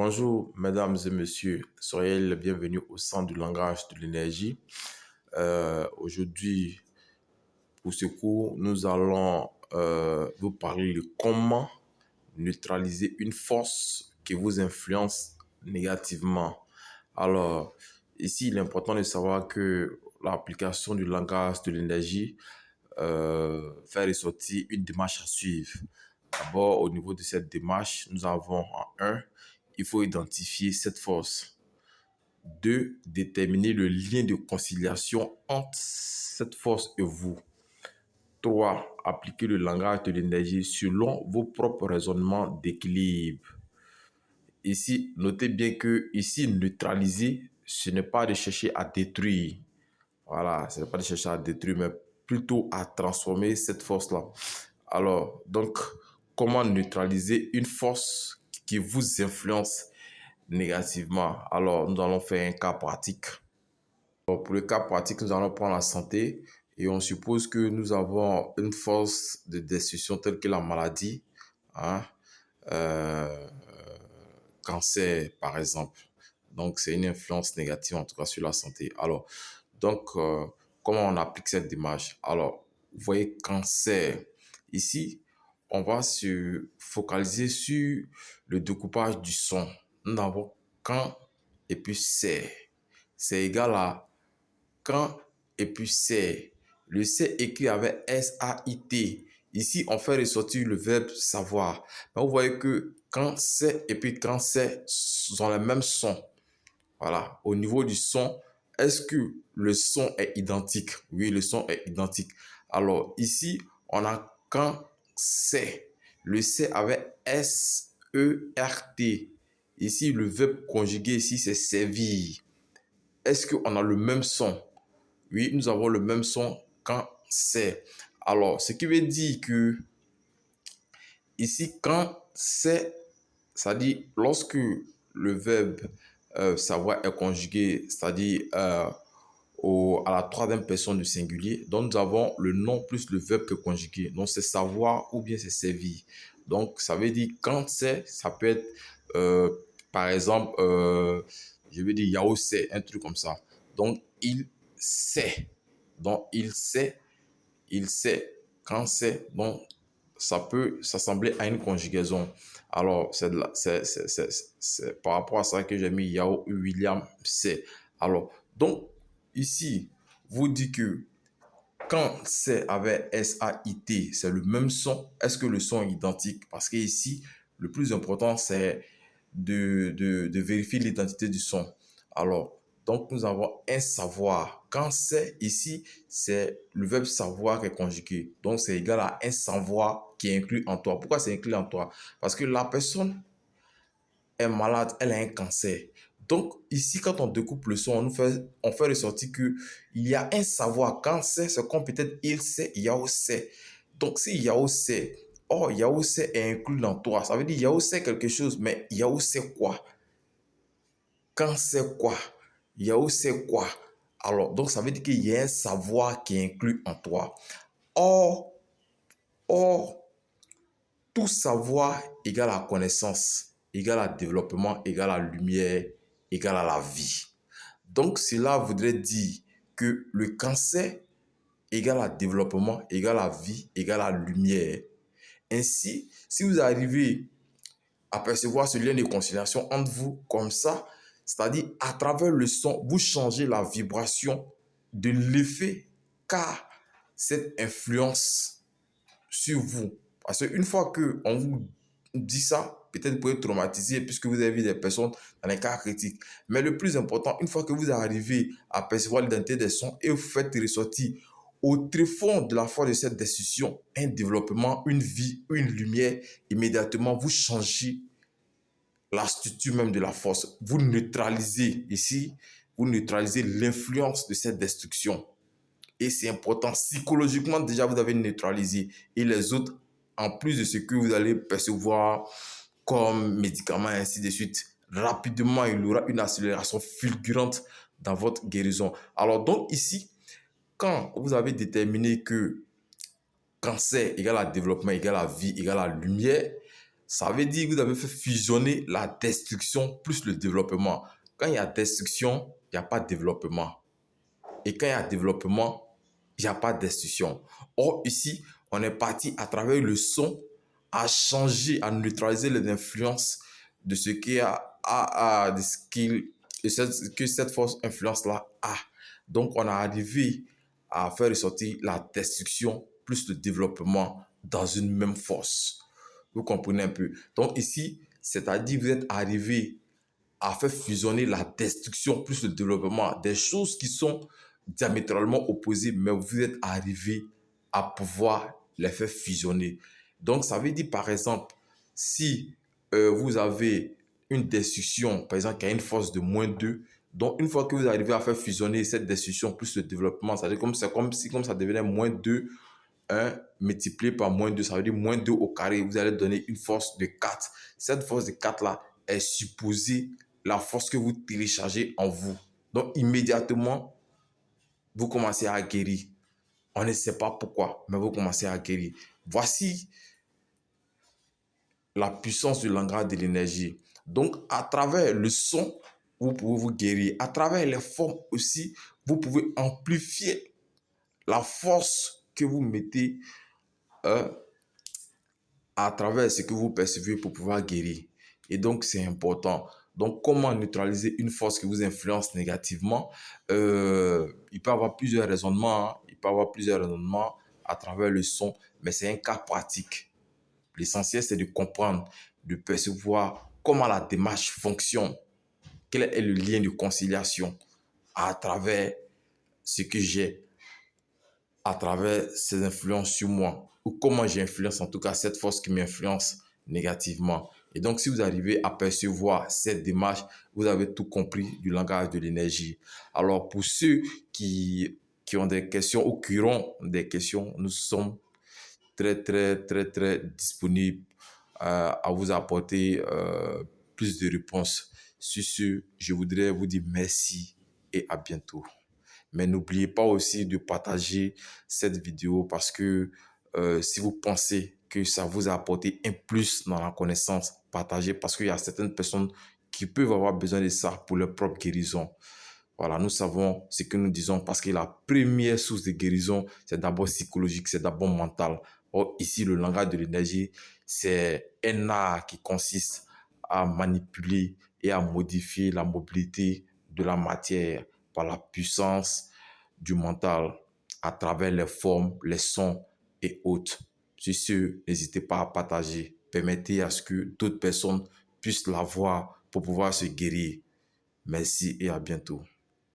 Bonjour, mesdames et messieurs. Soyez les bienvenus au centre du langage de l'énergie. Aujourd'hui, pour ce cours, nous allons vous parler de comment neutraliser une force qui vous influence négativement. Alors, ici, il est important de savoir que l'application du langage de l'énergie fait ressortir une démarche à suivre. D'abord, au niveau de cette démarche, nous avons en un, il faut identifier cette force. 2, déterminer le lien de conciliation entre cette force et vous. 3, appliquer le langage de l'énergie selon vos propres raisonnements d'équilibre. Ici, notez bien que ici, neutraliser, ce n'est pas de chercher à détruire. Voilà, ce n'est pas de chercher à détruire, mais plutôt à transformer cette force-là. Alors, donc, comment neutraliser une force qui vous influence négativement? Alors, nous allons faire un cas pratique. Alors, pour le cas pratique, nous allons prendre la santé et on suppose que nous avons une force de destruction telle que la maladie, hein, euh, cancer par exemple. Donc, c'est une influence négative en tout cas sur la santé. Alors, donc, comment on applique cette démarche? Alors, vous voyez, cancer. Ici, on va se focaliser sur le découpage du son. Nous avons quand et puis c'est. C'est égal à quand et puis c'est. Le c'est écrit avec S-A-I-T. Ici, on fait ressortir le verbe savoir. Mais vous voyez que quand c'est et puis quand c'est ont le même son. Voilà. Au niveau du son, est-ce que le son est identique? Oui, le son est identique. Alors, ici, on a quand c'est. Le c'est avec S-E-R-T. Ici, le verbe conjugué ici, c'est servir. Est-ce qu'on a le même son? Oui, nous avons le même son quand c'est. Alors, ce qui veut dire que ici, quand c'est, c'est-à-dire lorsque le verbe savoir est conjugué, c'est-à-dire à la troisième personne du singulier, donc nous avons le nom plus le verbe qui est conjugué. Donc, c'est savoir ou bien c'est servir. Donc, ça veut dire quand c'est, ça peut être, euh, par exemple, je veux dire Yao c'est, un truc comme ça. Donc, il sait. Donc, il sait. Quand c'est, donc, ça peut s'assembler à une conjugaison. Alors, c'est par rapport à ça que j'ai mis Yao William c'est. Alors, donc, ici, vous dites que quand c'est avec S-A-I-T, c'est le même son. Est-ce que le son est identique? Parce que ici, le plus important, c'est de vérifier l'identité du son. Alors, donc nous avons un savoir. Quand c'est ici, c'est le verbe savoir qui est conjugué. Donc, c'est égal à un savoir qui est inclus en toi. Pourquoi c'est inclus en toi? Parce que la personne est malade, elle a un cancer. Donc, ici, quand on découpe le son, on fait ressortir qu'il y a un savoir. Quand c'est comme peut-être il sait, Yao sait. Donc, si Yao sait, oh, Yao sait est inclus dans toi. Ça veut dire Yao sait quelque chose, mais Yao sait quoi? Quand c'est quoi? Yao sait quoi? Alors, donc, ça veut dire qu'il y a un savoir qui est inclus en toi. Or, or, tout savoir égale à connaissance, égale à développement, égale à lumière, égale à la vie. Donc, cela voudrait dire que le cancer égale à développement, égale à vie, égale à lumière. Ainsi, si vous arrivez à percevoir ce lien de conciliation entre vous comme ça, c'est-à-dire à travers le son, vous changez la vibration de l'effet qu'a cette influence sur vous. Parce qu'une fois qu'on vous dit ça, peut-être vous pouvez être traumatisé puisque vous avez vu des personnes dans les cas critiques. Mais le plus important, une fois que vous arrivez à percevoir l'identité des sons et vous faites ressortir au tréfonds de la foi de cette décision, un développement, une vie, une lumière, immédiatement vous changez la structure même de la force. Vous neutralisez ici, vous neutralisez l'influence de cette destruction. Et c'est important. Psychologiquement, déjà, vous avez neutralisé. Et les autres, en plus de ce que vous allez percevoir comme médicaments, et ainsi de suite, rapidement, il y aura une accélération fulgurante dans votre guérison. Alors, donc, ici, quand vous avez déterminé que cancer égale à développement, égale à vie, égale à lumière, Ça veut dire que vous avez fait fusionner la destruction plus le développement. Quand il y a destruction, il n'y a pas de développement. Et quand il y a développement, il n'y a pas de destruction. Or, ici, on est parti à travers le son à changer, à neutraliser les influences de ce qui de ce que cette force influence-là a. Donc, on a arrivé à faire ressortir la destruction plus le développement dans une même force. Vous comprenez un peu? Donc ici, c'est-à-dire vous êtes arrivé à faire fusionner la destruction plus le développement, des choses qui sont diamétralement opposées, mais vous êtes arrivé à pouvoir les faire fusionner. Donc ça veut dire par exemple, si vous avez une destruction, par exemple, qui a une force de -2, donc une fois que vous arrivez à faire fusionner cette destruction plus le développement, c'est comme si ça devenait -2, 1 multiplié par -2, ça veut dire -2 au carré. Vous allez donner une force de 4. Cette force de 4-là est supposée la force que vous téléchargez en vous. Donc, immédiatement, vous commencez à guérir. On ne sait pas pourquoi, mais vous commencez à guérir. Voici la puissance du langage de l'énergie. Donc, à travers le son, vous pouvez vous guérir. À travers les formes aussi, vous pouvez amplifier la force que vous mettez à travers ce que vous percevez pour pouvoir guérir. Et donc, c'est important. Donc, comment neutraliser une force qui vous influence négativement? Il peut y avoir plusieurs raisonnements. Il peut y avoir plusieurs raisonnements à travers le son, mais c'est un cas pratique. L'essentiel, c'est de comprendre, de percevoir comment la démarche fonctionne. Quel est le lien de conciliation à travers ce que j'ai, à travers ces influences sur moi, ou comment j'influence en tout cas cette force qui m'influence négativement. Et donc, si vous arrivez à percevoir cette démarche, vous avez tout compris du langage de l'énergie. Alors, pour ceux qui ont des questions ou qui auront des questions, nous sommes très disponibles à vous apporter plus de réponses. Sur ce, je voudrais vous dire merci et à bientôt. Mais n'oubliez pas aussi de partager cette vidéo parce que si vous pensez que ça vous a apporté un plus dans la connaissance, partagez parce qu'il y a certaines personnes qui peuvent avoir besoin de ça pour leur propre guérison. Voilà, nous savons ce que nous disons parce que la première source de guérison, c'est d'abord psychologique, c'est d'abord mental. Or, ici, le langage de l'énergie, c'est un art qui consiste à manipuler et à modifier la mobilité de la matière par la puissance du mental à travers les formes, les sons et autres. Sur ce, n'hésitez pas à partager. Permettez à ce que d'autres personnes puissent la voir pour pouvoir se guérir. Merci et à bientôt.